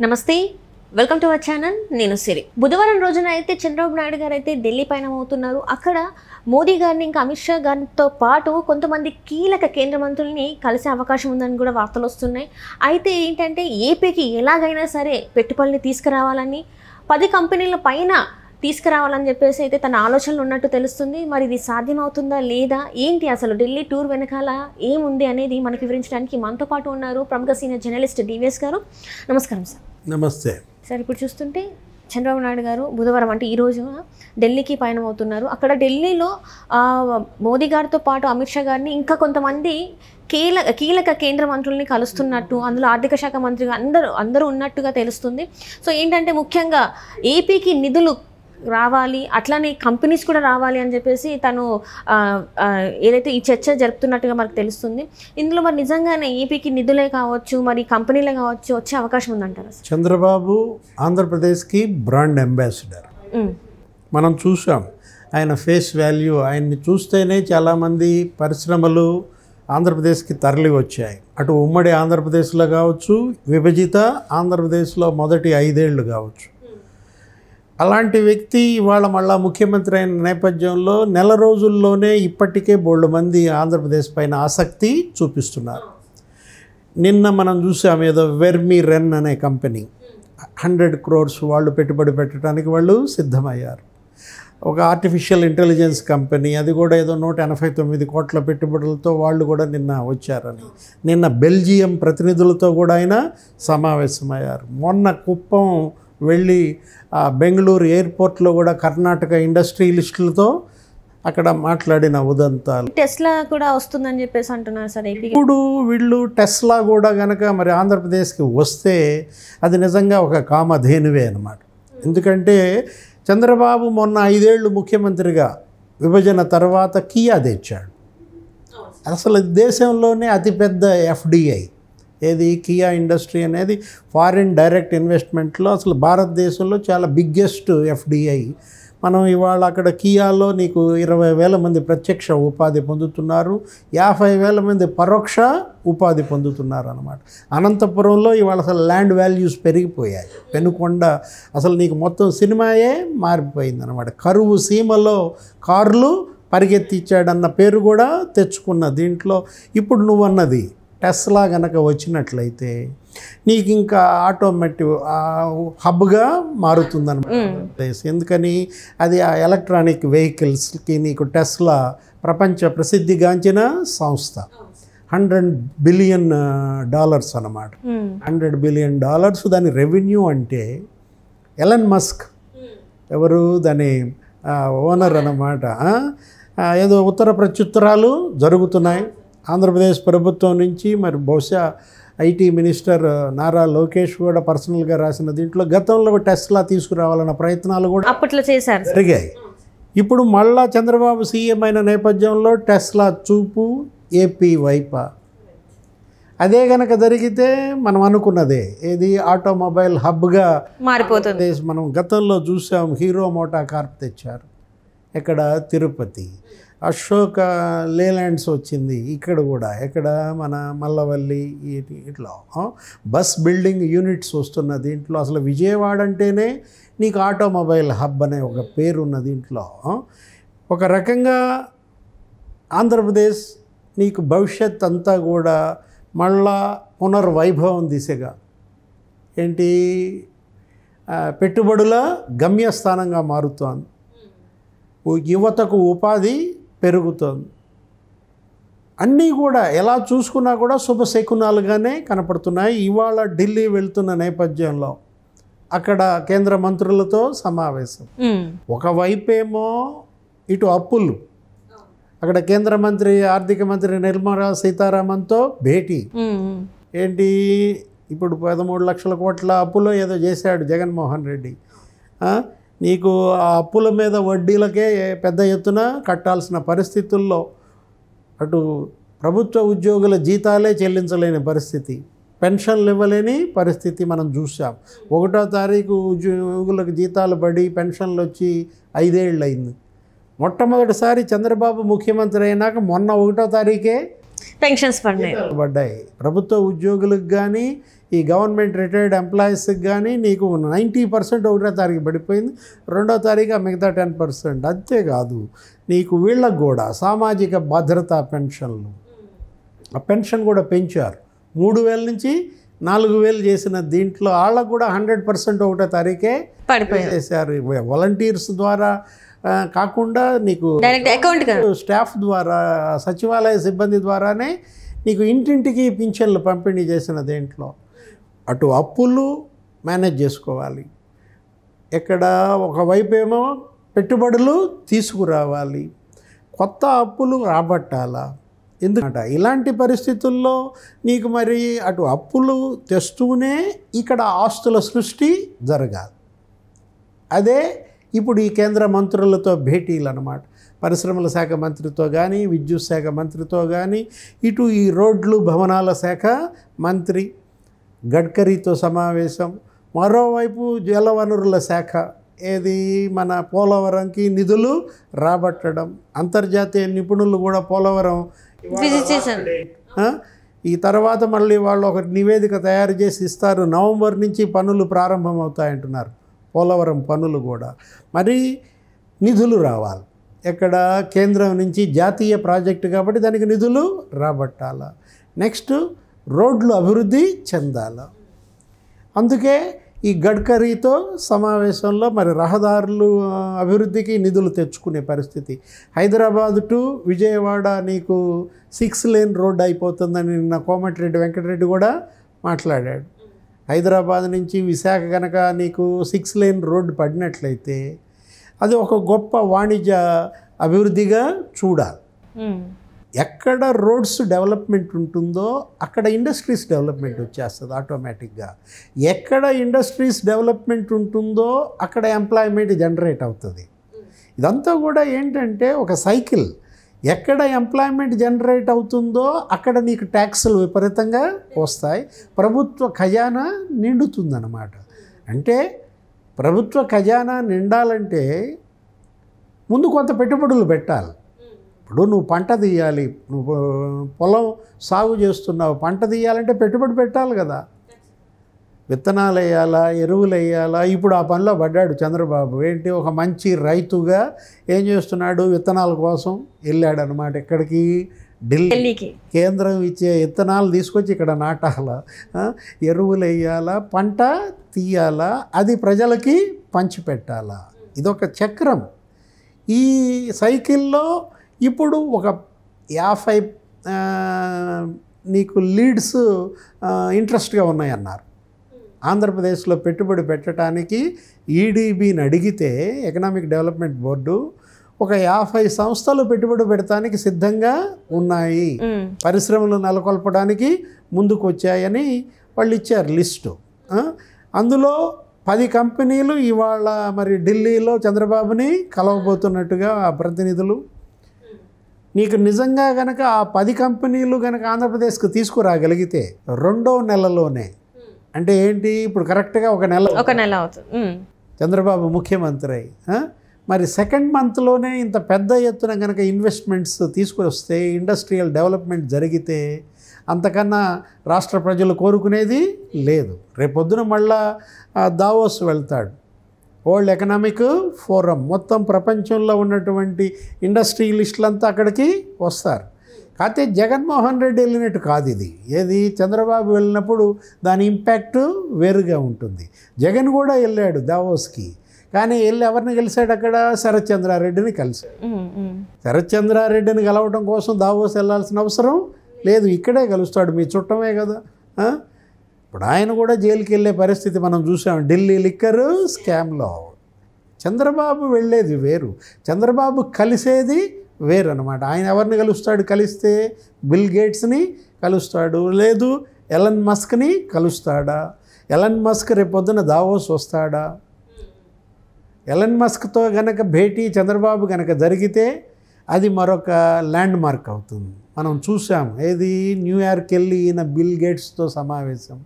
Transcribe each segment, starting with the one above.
నమస్తే, welcome to our channel. నేను సిరి. బుధవారం రోజున అయితే చంద్రబాబు నాయుడు గారు అయితే ఢిల్లీ పయనమవుతున్నారు. అక్కడ మోదీ గారిని ఇంకా అమిత్ షా గారితో పాటు కొంతమంది కీలక కేంద్ర మంత్రుల్ని కలిసే అవకాశం ఉందని కూడా వార్తలు వస్తున్నాయి. అయితే ఏంటంటే ఏపీకి ఎలాగైనా సరే పెట్టుబడుల్ని తీసుకురావాలని 10 కంపెనీల పైన తీసుకురావాలని చెప్పేసి అయితే తన ఆలోచనలు ఉన్నట్టు తెలుస్తుంది. మరి ఇది సాధ్యమవుతుందా లేదా, ఏంటి అసలు ఢిల్లీ టూర్ వెనకాల ఏముంది అనేది మనకి వివరించడానికి మనతో పాటు ఉన్నారు ప్రముఖ సీనియర్ జర్నలిస్ట్ డివిఎస్ గారు. నమస్కారం సార్. నమస్తే సార్. ఇప్పుడు చూస్తుంటే చంద్రబాబు నాయుడు గారు బుధవారం అంటే ఈరోజు ఢిల్లీకి పయనమవుతున్నారు. అక్కడ ఢిల్లీలో మోదీ గారితో పాటు అమిత్ షా గారిని ఇంకా కొంతమంది కీలక కేంద్ర మంత్రుల్ని కలుస్తున్నట్టు, అందులో ఆర్థిక శాఖ మంత్రిగా అందరూ ఉన్నట్టుగా తెలుస్తుంది. సో ఏంటంటే ముఖ్యంగా ఏపీకి నిధులు రావాలి, అట్లానే కంపెనీస్ కూడా రావాలి అని చెప్పేసి తను ఏదైతే ఈ చర్చ జరుపుతున్నట్టుగా మనకు తెలుస్తుంది. ఇందులో మరి నిజంగానే ఏపీకి నిధులే కావచ్చు, మరి కంపెనీలే కావచ్చు వచ్చే అవకాశం ఉందంటారా? చంద్రబాబు ఆంధ్రప్రదేశ్కి బ్రాండ్ అంబాసిడర్. మనం చూసాం ఆయన ఫేస్ వాల్యూ. ఆయన్ని చూస్తేనే చాలామంది పరిశ్రమలు ఆంధ్రప్రదేశ్కి తరలి వచ్చాయి. అటు ఉమ్మడి ఆంధ్రప్రదేశ్లో కావచ్చు, విభజిత ఆంధ్రప్రదేశ్లో మొదటి 5 ఏళ్ళు కావచ్చు. అలాంటి వ్యక్తి ఇవాళ మళ్ళా ముఖ్యమంత్రి అయిన నేపథ్యంలో నెల రోజుల్లోనే ఇప్పటికే బోల్డ్ మంది ఆంధ్రప్రదేశ్ పైన ఆసక్తి చూపిస్తున్నారు. నిన్న మనం చూసాం ఏదో వెర్మి రెన్ అనే కంపెనీ 100 crores వాళ్ళు పెట్టుబడి పెట్టడానికి వాళ్ళు సిద్ధమయ్యారు. ఒక ఆర్టిఫిషియల్ ఇంటెలిజెన్స్ కంపెనీ, అది కూడా ఏదో 189 కోట్ల పెట్టుబడులతో వాళ్ళు కూడా నిన్న వచ్చారని. నిన్న బెల్జియం ప్రతినిధులతో కూడా ఆయన సమావేశమయ్యారు. మొన్న కుప్పం వెళ్ళి బెంగళూరు ఎయిర్పోర్ట్లో కూడా కర్ణాటక ఇండస్ట్రియలిస్టులతో అక్కడ మాట్లాడిన ఉదంతాలు. టెస్లా కూడా వస్తుందని చెప్పేసి అంటున్నారు సార్. ఇప్పుడు వీళ్ళు టెస్లా కూడా కనుక మరి ఆంధ్రప్రదేశ్కి వస్తే అది నిజంగా ఒక కామధేనువే అన్నమాట. ఎందుకంటే చంద్రబాబు మొన్న 5 ఏళ్ళు ముఖ్యమంత్రిగా విభజన తర్వాత కియా తెచ్చాడు. అసలు దేశంలోనే అతిపెద్ద ఎఫ్డిఐ ఏది కియా ఇండస్ట్రీ అనేది ఫారిన్ డైరెక్ట్ ఇన్వెస్ట్మెంట్లో అసలు భారతదేశంలో చాలా బిగ్గెస్ట్ ఎఫ్డిఐ. మనం ఇవాళ అక్కడ కియాలో నీకు 20,000 మంది ప్రత్యక్ష ఉపాధి పొందుతున్నారు, 50,000 మంది పరోక్ష ఉపాధి పొందుతున్నారు అన్నమాట. అనంతపురంలో ఇవాళ అసలు ల్యాండ్ వాల్యూస్ పెరిగిపోయాయి. పెనుకొండ అసలు నీకు మొత్తం సినిమాయే మారిపోయింది అనమాట. కరువు సీమలో కార్లు పరిగెత్తిచ్చాడన్న పేరు కూడా తెచ్చుకున్న దీంట్లో ఇప్పుడు నువ్వన్నది టెస్లా కనుక వచ్చినట్లయితే నీకు ఇంకా ఆటోమేటివ్ హబ్గా మారుతుందన్నమాట. ఎందుకని అది ఆ ఎలక్ట్రానిక్ వెహికల్స్కి నీకు టెస్లా ప్రపంచ ప్రసిద్ధిగాంచిన సంస్థ. $100 బిలియన్ అన్నమాట. $100 బిలియన్ దాని రెవెన్యూ అంటే ఎలన్ మస్క్ ఎవరు దాని ఓనర్ అన్నమాట. ఏదో ఉత్తర ప్రత్యుత్తరాలు జరుగుతున్నాయి ఆంధ్రప్రదేశ్ ప్రభుత్వం నుంచి. మరి బహుశా ఐటీ మినిస్టర్ నారా లోకేష్ కూడా పర్సనల్గా రాసిన దీంట్లో గతంలో టెస్లా తీసుకురావాలన్న ప్రయత్నాలు కూడా అప్పట్లో చేశారు, జరిగాయి. ఇప్పుడు మళ్ళా చంద్రబాబు సీఎం అయిన నేపథ్యంలో టెస్లా చూపు ఏపీ వైప. అదే కనుక జరిగితే మనం అనుకున్నదే ఏది ఆటోమొబైల్ హబ్గా మారిపోతుంది. మనం గతంలో చూసాం హీరో మోటా కార్ప్ తెచ్చారు ఎక్కడ, తిరుపతి. అశోక లేలాండ్స్ వచ్చింది ఇక్కడ కూడా, ఎక్కడ మన మల్లవల్లి. ఇట్లా బస్ బిల్డింగ్ యూనిట్స్ వస్తున్న దీంట్లో అసలు విజయవాడ అంటేనే నీకు ఆటోమొబైల్ హబ్ అనే ఒక పేరున్న దీంట్లో ఒక రకంగా ఆంధ్రప్రదేశ్ నీకు భవిష్యత్ అంతా కూడా మళ్ళా పునర్వైభవం దిశగా ఏంటి పెట్టుబడుల గమ్యస్థానంగా మారుతోంది. యువతకు ఉపాధి పెరుగుతోంది. అన్నీ కూడా ఎలా చూసుకున్నా కూడా శుభశకునాలుగానే కనపడుతున్నాయి. ఇవాళ ఢిల్లీ వెళ్తున్న నేపథ్యంలో అక్కడ కేంద్ర మంత్రులతో సమావేశం. ఒకవైపేమో ఇటు అప్పులు, అక్కడ కేంద్ర మంత్రి ఆర్థిక మంత్రి నిర్మలా సీతారామన్తో భేటీ. ఏంటి ఇప్పుడు 13 లక్షల కోట్ల అప్పులో ఏదో చేశాడు జగన్మోహన్ రెడ్డి. నీకు ఆ అప్పుల మీద వడ్డీలకే పెద్ద ఎత్తున కట్టాల్సిన పరిస్థితుల్లో అటు ప్రభుత్వ ఉద్యోగుల జీతాలే చెల్లించలేని పరిస్థితి, పెన్షన్లు ఇవ్వలేని పరిస్థితి మనం చూసాం. 1వ తారీఖు ఉద్యోగులకు జీతాలు పడి పెన్షన్లు వచ్చి 5 ఏళ్ళు అయింది. మొట్టమొదటిసారి చంద్రబాబు ముఖ్యమంత్రి అయినాక మొన్న 1వ తారీఖే పెన్షన్స్ పడ్డాయి. ప్రభుత్వ ఉద్యోగులకు కానీ ఈ గవర్నమెంట్ రిటైర్డ్ ఎంప్లాయీస్కి కానీ నీకు 90% ఒకటో తారీఖు పడిపోయింది, 2వ తారీఖు మిగతా 10%. అంతేకాదు నీకు వీళ్ళకు కూడా సామాజిక భద్రతా పెన్షన్లు, ఆ పెన్షన్ కూడా పెంచారు. 3,000 నుంచి 4,000 చేసిన దీంట్లో వాళ్ళకు కూడా 100% ఒకటో తారీఖే చేశారు. వాలంటీర్స్ ద్వారా కాకుండా నీకు స్టాఫ్ ద్వారా, సచివాలయ సిబ్బంది ద్వారానే నీకు ఇంటింటికి పింఛన్లు పంపిణీ చేసిన దేంట్లో. అటు అప్పులు మేనేజ్ చేసుకోవాలి, ఇక్కడ ఒకవైపు ఏమో పెట్టుబడులు తీసుకురావాలి, కొత్త అప్పులు రాబట్టాలా. ఎందుకంటే ఇలాంటి పరిస్థితుల్లో నీకు మరి అటు అప్పులు తెస్తూనే ఇక్కడ ఆస్తుల సృష్టి జరగాలి. అదే ఇప్పుడు ఈ కేంద్ర మంత్రులతో భేటీలు అన్నమాట. పరిశ్రమల శాఖ మంత్రితో కానీ, విద్యుత్ శాఖ మంత్రితో కానీ, ఇటు ఈ రోడ్లు భవనాల శాఖ మంత్రి గడ్కరీతో సమావేశం, మరోవైపు జలవనరుల శాఖ ఏది మన పోలవరంకి నిధులు రాబట్టడం. అంతర్జాతీయ నిపుణులు కూడా పోలవరం ఈ తర్వాత మళ్ళీ వాళ్ళు ఒక నివేదిక తయారు చేసి ఇస్తారు. నవంబర్ నుంచి పనులు ప్రారంభమవుతాయంటున్నారు పోలవరం పనులు కూడా. మరి నిధులు రావాలి, ఎక్కడ కేంద్రం నుంచి జాతీయ ప్రాజెక్టు కాబట్టి దానికి నిధులు రాబట్టాలా. నెక్స్ట్ రోడ్లు అభివృద్ధి చెందాల. అందుకే ఈ గడ్కరీతో సమావేశంలో మరి రహదారులు అభివృద్ధికి నిధులు తెచ్చుకునే పరిస్థితి. హైదరాబాద్ టు విజయవాడ నీకు 6 లేన్ రోడ్ అయిపోతుందని నిన్న కోమటిరెడ్డి వెంకటరెడ్డి కూడా మాట్లాడాడు. హైదరాబాద్ నుంచి విశాఖ కనుక నీకు 6 లేన్ రోడ్డు పడినట్లయితే అది ఒక గొప్ప వాణిజ్య అభివృద్ధిగా చూడాలి. ఎక్కడ రోడ్స్ డెవలప్మెంట్ ఉంటుందో అక్కడ ఇండస్ట్రీస్ డెవలప్మెంట్ వచ్చేస్తుంది ఆటోమేటిక్గా. ఎక్కడ ఇండస్ట్రీస్ డెవలప్మెంట్ ఉంటుందో అక్కడ ఎంప్లాయ్మెంట్ జనరేట్ అవుతుంది. ఇదంతా కూడా ఏంటంటే ఒక సైకిల్. ఎక్కడ ఎంప్లాయ్మెంట్ జనరేట్ అవుతుందో అక్కడ నీకు ట్యాక్సులు విపరీతంగా వస్తాయి, ప్రభుత్వ ఖజానా నిండుతుందన్నమాట. అంటే ప్రభుత్వ ఖజానా నిండాలంటే ముందు కొంత పెట్టుబడులు పెట్టాలి. ఇప్పుడు నువ్వు పంట తీయాలి, నువ్వు పొలం సాగు చేస్తున్నావు, పంట తీయాలంటే పెట్టుబడి పెట్టాలి కదా. విత్తనాలు వేయాలా, ఎరువులు వేయాలా. ఇప్పుడు ఆ పనిలో పడ్డాడు చంద్రబాబు. ఏంటి, ఒక మంచి రైతుగా ఏం చేస్తున్నాడు, విత్తనాల కోసం వెళ్ళాడు అనమాట. ఎక్కడికి, ఢిల్లీకి. కేంద్రం ఇచ్చే విత్తనాలు తీసుకొచ్చి ఇక్కడ నాటాలా, ఎరువులు వేయాలా, పంట తీయాలా, అది ప్రజలకి పంచిపెట్టాలా. ఇదొక చక్రం. ఈ సైకిల్లో ఇప్పుడు ఒక 50 నీకు లీడ్స్ ఇంట్రెస్ట్గా ఉన్నాయన్నారు. ఆంధ్రప్రదేశ్లో పెట్టుబడి పెట్టడానికి ఈడీబీని అడిగితే, ఎకనామిక్ డెవలప్మెంట్ బోర్డు, ఒక 50 సంస్థలు పెట్టుబడి పెడతానికి సిద్ధంగా ఉన్నాయి, పరిశ్రమలు నెలకొల్పడానికి ముందుకు వచ్చాయని వాళ్ళు ఇచ్చారు లిస్టు. అందులో 10 కంపెనీలు ఇవాళ మరి ఢిల్లీలో చంద్రబాబుని కలవబోతున్నట్టుగా ఆ ప్రతినిధులు. నీకు నిజంగా కనుక ఆ 10 కంపెనీలు కనుక ఆంధ్రప్రదేశ్కి తీసుకురాగలిగితే 2వ నెలలోనే, అంటే ఏంటి ఇప్పుడు కరెక్ట్గా ఒక నెల అవుతుంది చంద్రబాబు ముఖ్యమంత్రి అయి, మరి 2nd మంత్లోనే ఇంత పెద్ద ఎత్తున కనుక ఇన్వెస్ట్మెంట్స్ తీసుకొస్తే, ఇండస్ట్రియల్ డెవలప్మెంట్ జరిగితే అంతకన్నా రాష్ట్ర ప్రజలు కోరుకునేది లేదు. రేపొద్దున మళ్ళా దావోస్ వెళ్తాడు, వరల్డ్ ఎకనామిక్ ఫోరం, మొత్తం ప్రపంచంలో ఉన్నటువంటి ఇండస్ట్రియలిస్టులంతా అక్కడికి వస్తారు. కాకపోతే జగన్మోహన్ రెడ్డి వెళ్ళినట్టు కాదు ఇది. ఏది, చంద్రబాబు వెళ్ళినప్పుడు దాని ఇంపాక్ట్ వేరుగా ఉంటుంది. జగన్ కూడా వెళ్ళాడు దావోస్కి, కానీ వెళ్ళి ఎవరిని కలిశాడు అక్కడ, శరత్ చంద్రారెడ్డిని కలిశాడు. శరత్ చంద్రారెడ్డిని కలవడం కోసం దావోస్ వెళ్ళాల్సిన అవసరం లేదు, ఇక్కడే కలుస్తాడు, మీ చుట్టమే కదా. ఇప్పుడు ఆయన కూడా జైలుకి వెళ్ళే పరిస్థితి మనం చూసాం, ఢిల్లీ లిక్కర్ స్కామ్లో. చంద్రబాబు వెళ్ళేది వేరు, చంద్రబాబు కలిసేది వేరు అనమాట. ఆయన ఎవరిని కలుస్తాడు, కలిస్తే బిల్ గేట్స్ని కలుస్తాడు, లేదు ఎలన్ మస్క్ని కలుస్తాడా. ఎలన్ మస్క్ రేపొద్దున దావోస్ వస్తాడా? ఎలన్ మస్క్తో గనక భేటీ చంద్రబాబు గనక జరిగితే అది మరొక ల్యాండ్ మార్క్ అవుతుంది. మనం చూసాం, ఏది, న్యూయార్క్ వెళ్ళి ఈయన బిల్ గేట్స్తో సమావేశం.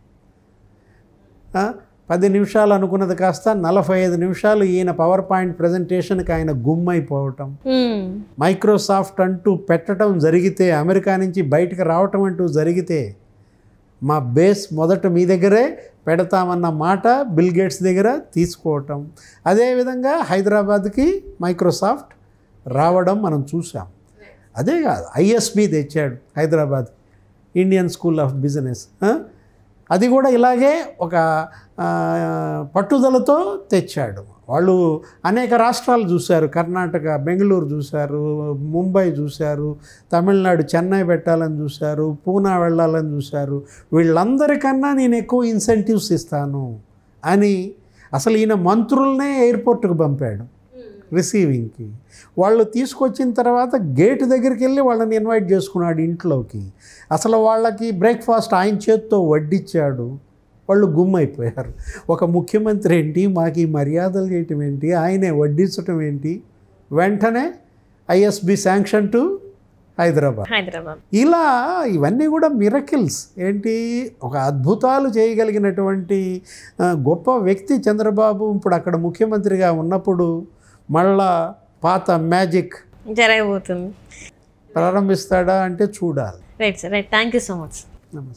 10 నిమిషాలు అనుకున్నది కాస్త 45 నిమిషాలు ఈయన పవర్ పాయింట్ ప్రజెంటేషన్కి ఆయన గుమ్మైపోవటం, మైక్రోసాఫ్ట్ అంటూ పెట్టడం జరిగితే, అమెరికా నుంచి బయటకు రావటం అంటూ జరిగితే మా బేస్ మొదట మీ దగ్గరే పెడతామన్న మాట బిల్ గేట్స్ దగ్గర తీసుకోవటం, అదేవిధంగా హైదరాబాద్కి మైక్రోసాఫ్ట్ రావడం మనం చూసాం. అదే కాదు, ఐఎస్బి తెచ్చాడు Hyderabad, Indian school of business. అది కూడా ఇలాగే ఒక పట్టుదలతో తెచ్చాడు. వాళ్ళు అనేక రాష్ట్రాలు చూశారు, కర్ణాటక బెంగళూరు చూశారు, ముంబై చూశారు, తమిళనాడు చెన్నై పెట్టాలని చూశారు, పూనా వెళ్ళాలని చూశారు. వీళ్ళందరికన్నా నేను ఎక్కువ ఇన్సెంటివ్స్ ఇస్తాను అని అసలు ఈయన మంత్రులనే ఎయిర్పోర్ట్కి పంపాడు రిసీవింగ్కి. వాళ్ళు తీసుకొచ్చిన తర్వాత గేట్ దగ్గరికి వెళ్ళి వాళ్ళని ఇన్వైట్ చేసుకున్నాడు ఇంట్లోకి. అసలు వాళ్ళకి బ్రేక్ఫాస్ట్ ఆయన చేత్తో వడ్డించాడు. వాళ్ళు గుమ్మైపోయారు. ఒక ముఖ్యమంత్రి ఏంటి, మాకు ఈ మర్యాదలు చేయటం ఏంటి, ఆయనే వడ్డించటం ఏంటి. వెంటనే ఐఎస్బి శాంక్షన్ టు హైదరాబాద్. ఇలా ఇవన్నీ కూడా మిరకిల్స్ ఏంటి, ఒక అద్భుతాలు చేయగలిగినటువంటి గొప్ప వ్యక్తి చంద్రబాబు. ఇప్పుడు అక్కడ ముఖ్యమంత్రిగా ఉన్నప్పుడు మళ్ళా పాత మ్యాజిక్ జరగబోతుంది, ప్రారంభిస్తాడా అంటే చూడాలి. Right sir, right. Thank you so much. నమస్తే.